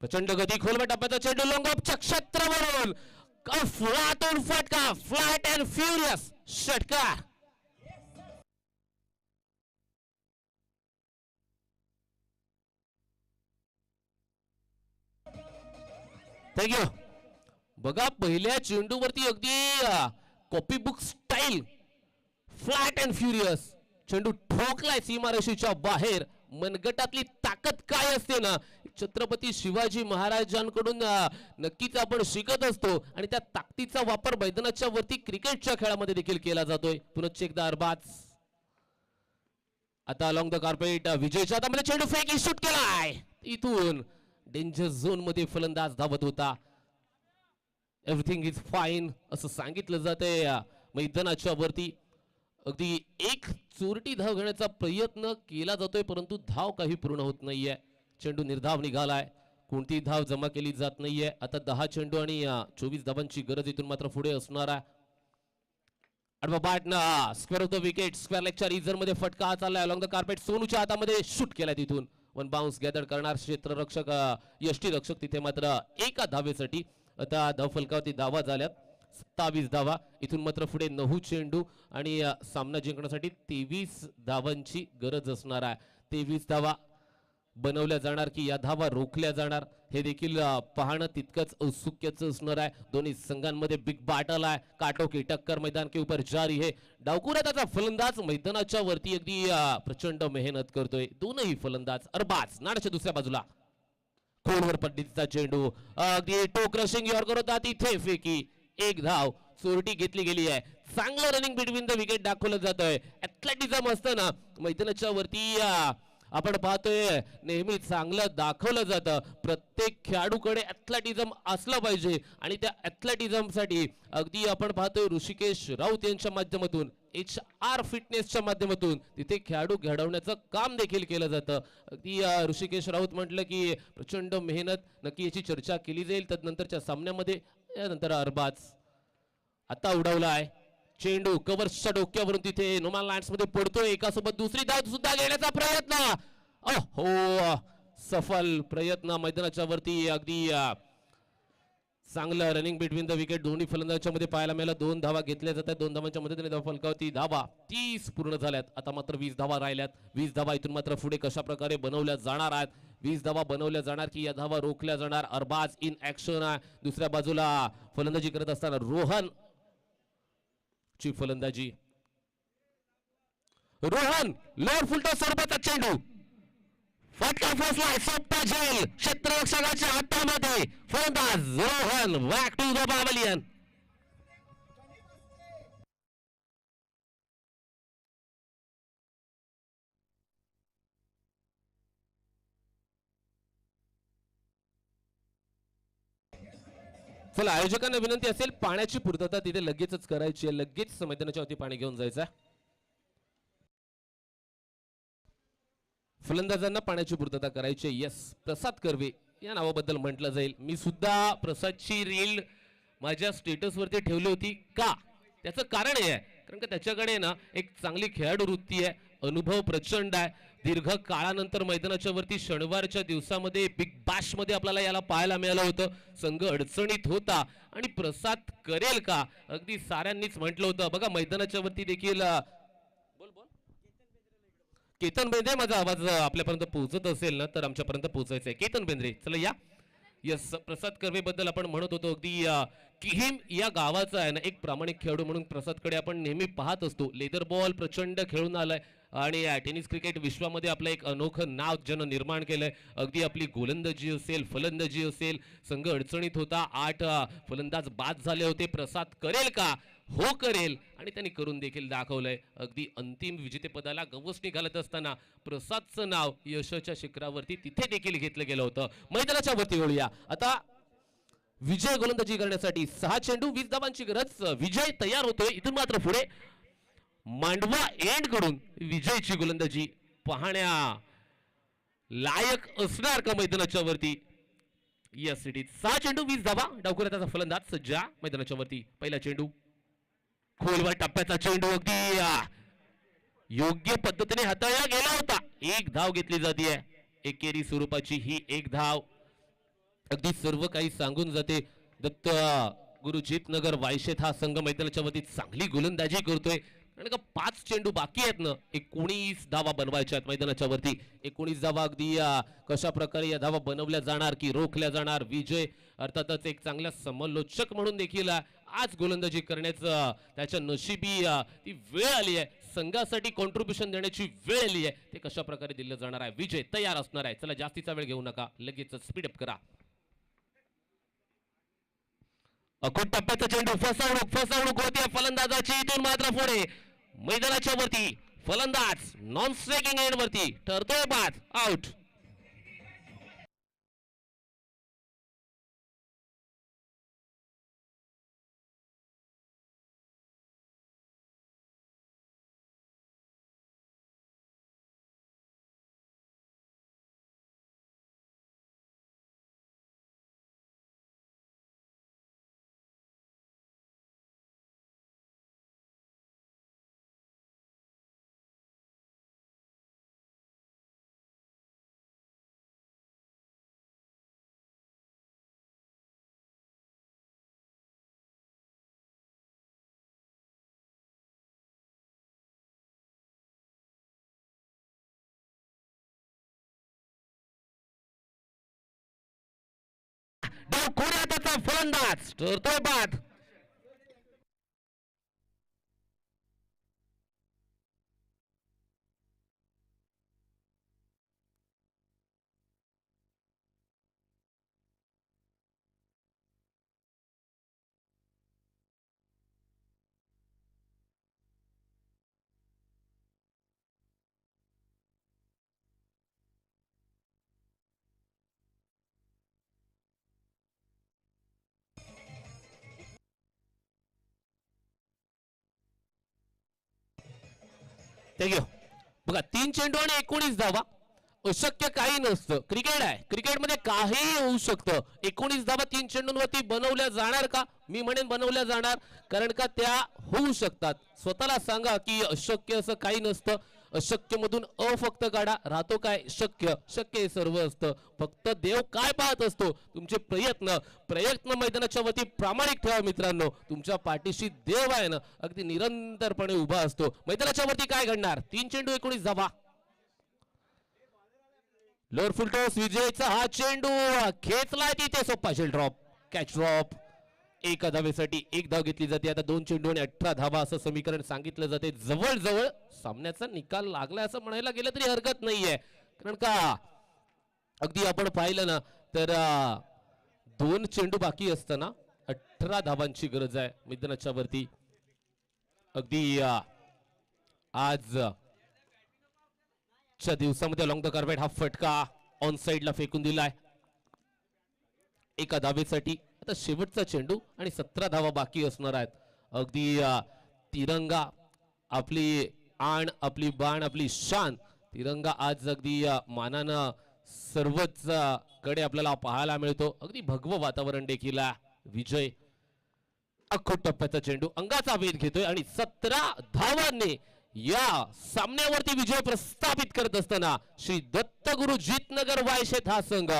प्रचंड गती, खोलवर टप्प्याचा चेंडू लोंगॉपच्या क्षेत्रावरून फ्लॅटून फटका, फ्लॅट अँड फ्युरियस षटकार. थँक्यू. बघा पहिल्या चेंडूवरती अगदी copy book style flat and furious चेंडू ठोकलाय सीमारेषेच्या बाहेर. मनगटातली ताकद काय असते ना छत्रपती शिवाजी महाराजांकडून नक्कीच आपण शिकत असतो आणि त्या ताकदीचा वापर मैदानाच्या वरती क्रिकेटच्या खेळामध्ये देखील केला जातोय. पुनश्च एकदा अरबाज. आता अलॉंग द कार्पेट विजयच्या हातामध्ये चेंडू फेक शूट केलाय. इथून डेंजर झोन मध्ये फलंदाज धावत होता. एव्हरीथिंग इज फाईन असं सांगितलं जातंय मैदानाच्या वरती. अगदी एक चोरटी धाव घेण्याचा प्रयत्न केला जातोय परंतु धाव काही पूर्ण होत नाहीये. चेंडू निर्धाव निघालाय. कोणती धाव जमा केली जात नाहीये. आता 10 चेंडू आणि 24 धावांची गरज इथून मात्र पुढे असणार आहे. आडवा बॅटनं square off the wicket, square लेगच्या रिझर मध्ये फटका चाललाय. अलॉंग द कार्पेट सोनूच्या हातामध्ये शूट केलाय. तिथून वन बाउन्स गॅदर करणार क्षेत्ररक्षक यष्टीरक्षक. तिथे मात्र एका धावेसाठी आता धावफलकावरती धावा झाल्यात 27 धावा. इथून मात्र पुढे 9 चेंडू आणि सामना जिंकण्यासाठी 23 धावांची गरज असणार आहे. 23 धावा बनवल्या जाणार की या धावा रोखल्या जाणार हे देखील पाहणं तितकंच औत्सुक्याचं असणार आहे. दोन्ही संघांमध्ये बिग बॅटल आहे. काटो की टक्कर मैदान के ऊपर जारी है. डावकुराचा फलंदाज मैदानाच्या वरती अगदी प्रचंड मेहनत करतोय. दोनही फलंदाज. अरबाज नाण्याच्या दुसऱ्या बाजूला खोलवर पद्धतीचा चेंडू अगदी टोक रशिंग यावर करतात. इथे फेकी एक धाव चोरटी घेतली गेली आहे. चांगलं रनिंग बिटवीन द विकेट दाखवलं जातंय. ऍथलेटिझम असतं ना मैदानाच्या वरती आपण पाहतोय नेहमी चांगलं दाखवलं जातं. प्रत्येक खेळाडूकडे ऍथलेटिझम असलं पाहिजे आणि त्या ऍथलेटिझमसाठी अगदी आपण पाहतोय ऋषिकेश राऊत यांच्या माध्यमातून HR फिटनेसच्या माध्यमातून तिथे खेळाडू घडवण्याचं काम देखील केलं जातं. अगदी ऋषिकेश राऊत म्हटलं की प्रचंड मेहनत. नक्की याची चर्चा केली जाईल त्यानंतरच्या सामन्यामध्ये. यानंतर अरबाज आता उडवलाय चेंडू कव्हर्सच्या डोक्यावरून तिथे नोमॅन लँड्स मध्ये पडतोय. एकासोबत दुसरी धाव सुद्धा घेण्याचा प्रयत्न. हो सफल प्रयत्न मैदानाच्या वरती. अगदी चांगलं रनिंग बिटवीन द विकेट दोन्ही फलंदाजांच्या मध्ये पाहायला मिळालं. 2 धावा घेतल्या जातात. 2 धावांच्या मदतीने धावा फलकावती. धावा 30 पूर्ण झाल्यात. आता मात्र 20 धावा राहिल्यात. 20 धावा इथून मात्र पुढे कशा प्रकारे बनवल्या जाणार आहेत. 20 धावा बनवल्या जाणार की या धावा रोखल्या जाणार. अरबाज इन ऍक्शन आहे. दुसऱ्या बाजूला फलंदाजी करत असताना रोहन ची फलंदाजी. रोहन लोअर फुलटॉस स्वरूपाचा चेंडू फटका फसलाय. सोप्पा झेल क्षेत्ररक्षकाच्या हातामध्ये. फलंदाज Rohan back to the pavilion. चला आयोजकांना विनंती असेल पाण्याची पूर्तता तिथे लगेचच करायची आहे. लगेच मैदानाच्या वरती पाणी घेऊन जायचं. फलंदाजांना पाण्याची पूर्तता करायची. यस प्रसाद कर्वे या नावाबद्दल म्हटलं जाईल. मी सुद्धा प्रसादची रील माझ्या स्टेटस वरती ठेवली होती. का त्याचं कारण हे आहे कारण का त्याच्याकडे ना एक चांगली खेळाडू वृत्ती आहे. अनुभव प्रचंड आहे. दीर्घ काळानंतर मैदानाच्या वरती शनिवारच्या दिवसामध्ये बिग बॅश मध्ये आपल्याला याला पाहायला मिळालं होतं. संघ अडचणीत होता आणि प्रसाद करेल का अगदी साऱ्यांनीच म्हटलं होतं. बघा मैदानाच्या वरती देखील केतन बेंद्रे माझा आवाज आपल्यापर्यंत पोहोचत असेल ना तर आमच्यापर्यंत पोहोचायचं आहे. केतन बेंद्रे चला या. यस प्रसाद कर्वे बद्दल आपण म्हणत होतो अगदी किहीम या गावाचा आहे ना एक प्रामाणिक खेळाडू म्हणून प्रसादकडे आपण नेहमी पाहत असतो. लेदर बॉल प्रचंड खेळून आलाय आणि टेनिस क्रिकेट विश्वामध्ये आपलं एक अनोखं नाव ज्यानं निर्माण केलंय. अगदी आपली गोलंदाजी असेल फलंदाजी असेल संघ अडचणीत होता. 8 फलंदाज बाद झाले होते. प्रसाद करेल का हो करेल आणि त्यांनी करून देखील दाखवलंय. अगदी अंतिम विजेतेपदाला गवसणी घालत असताना प्रसादचं नाव यशाच्या शिखरावरती तिथे देखील घेतलं गेलं होतं. मैदानाच्या वरती वळूया आता. विजय गोलंदाजी करण्यासाठी 6 चेंडू 20 धावांची गरज. विजय तयार होतोय. इथून मात्र पुढे मांडवा एंड कडून विजयची गोलंदाजी पाहण्या लायक असणार का मैदानाच्या वरती. Yes it is. 6 चेंडू 20 धावा. डावखुऱ्याचा फलंदाज सज्जा मैदानाच्या वरती. पहिला चेंडू खोलवर टप्प्याचा चेंडू अगदी योग्य पद्धतीने हाताळला गेला होता. 1 धाव घेतली जाते. एकेरी स्वरूपाची ही 1 धाव अगदी सर्व काही सांगून जाते. दत्त गुरुजीत नगर वायशेत हा संघ मैदानाच्या वरती चांगली गोलंदाजी करतोय. कारण का 5 चेंडू बाकी आहेत ना. 19 धावा बनवायच्या आहेत मैदानाच्या वरती. 19 धावा अगदी कशा प्रकारे या धावा बनवल्या जाणार की रोखल्या जाणार. विजय अर्थातच एक चांगला समालोचक म्हणून देखील आज गोलंदाजी करण्याचं त्याच्या नशिबी ती वेळ आली आहे. संघासाठी कॉन्ट्रीब्युशन देण्याची वेळ आली आहे. ते कशा प्रकारे दिलं जाणार आहे. विजय तयार असणार आहे. चला जास्तीचा वेळ घेऊ नका. लगेच स्पीडअप करा. अखोट टप्प्याचा चेंडू फसवणूक होती फलंदाजाची. इथून मात्र पुढे मैदानाच्या वरती फलंदाज नॉन स्ट्रायकिंग एंड वरती ठरतोय बाद. आउट. डावखुऱ्याचा फलंदाज ठरतोय बाद. बघा 3 चेंडू आणि 19 धावा. अशक्य काही नसतं. क्रिकेट आहे. क्रिकेटमध्ये काही होऊ शकतं. 19 धावा 3 चेंडूंवरती बनवल्या जाणार का. मी म्हणेन बनवल्या जाणार कारण का त्या होऊ शकतात. स्वतःला सांगा की अशक्य असं काही नसतं. अशक्य मधून अ फक्त काढा, राहतो काय शक्य. शक्य हे सर्व असतं. फक्त देव काय पाहत असतो, तुमचे प्रयत्न. प्रयत्न मैदानाच्या वरती प्रामाणिक ठेवा मित्रांनो. तुमच्या पाठीशी देव आहे ना, अगदी निरंतरपणे उभा असतो. मैदानाच्या वरती काय घडणार, 3 चेंडू 19 धावा. लोअर फुल टॉस विजयचा हा चेंडू खेचलाय तिथे, सोपा शेल ड्रॉप, कॅच ड्रॉप. एका धावेसाठी 1 धाव घेतली जाते. आता 2 चेंडू आणि 18 धावा असं समीकरण सांगितलं जाते. जवळजवळ सामन्याचा निकाल लागलाय असं म्हणायला गेलं तरी हरकत नाहीये. कारण का अगदी आपण पाहिलं ना तर 2 चेंडू बाकी असताना 18 धावांची गरज आहे मैदानाच्या वरती. अगदी आज च्या दिवसामध्ये अलॉंग द कार्पेट हा फटका ऑन साइडला फेकून दिलाय एका धावेसाठी. आता शेवटचा चेंडू आणि 17 धावा बाकी असणार आहेत. अगदी तिरंगा आपली आण, आपली बाण, आपली शान. तिरंगा आज अगदी मानानं सर्वच कडे आपल्याला पाहायला मिळतो. अगदी भगवं वातावरण देखील आहे. विजय अख्खो टप्प्याचा चेंडू अंगाचा वेध घेतोय आणि 17 धावांनी या सामन्यावरती विजय प्रस्थापित करत असताना श्री दत्तगुरु जीतनगर वायशेत हा संघ.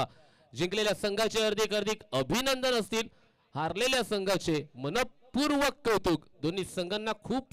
जिंकलेल्या संघाचे हार्दिक अभिनंदन असतील, हारलेल्या संघाचे मनपूर्वक कौतुक. दोन्ही संघांना खूप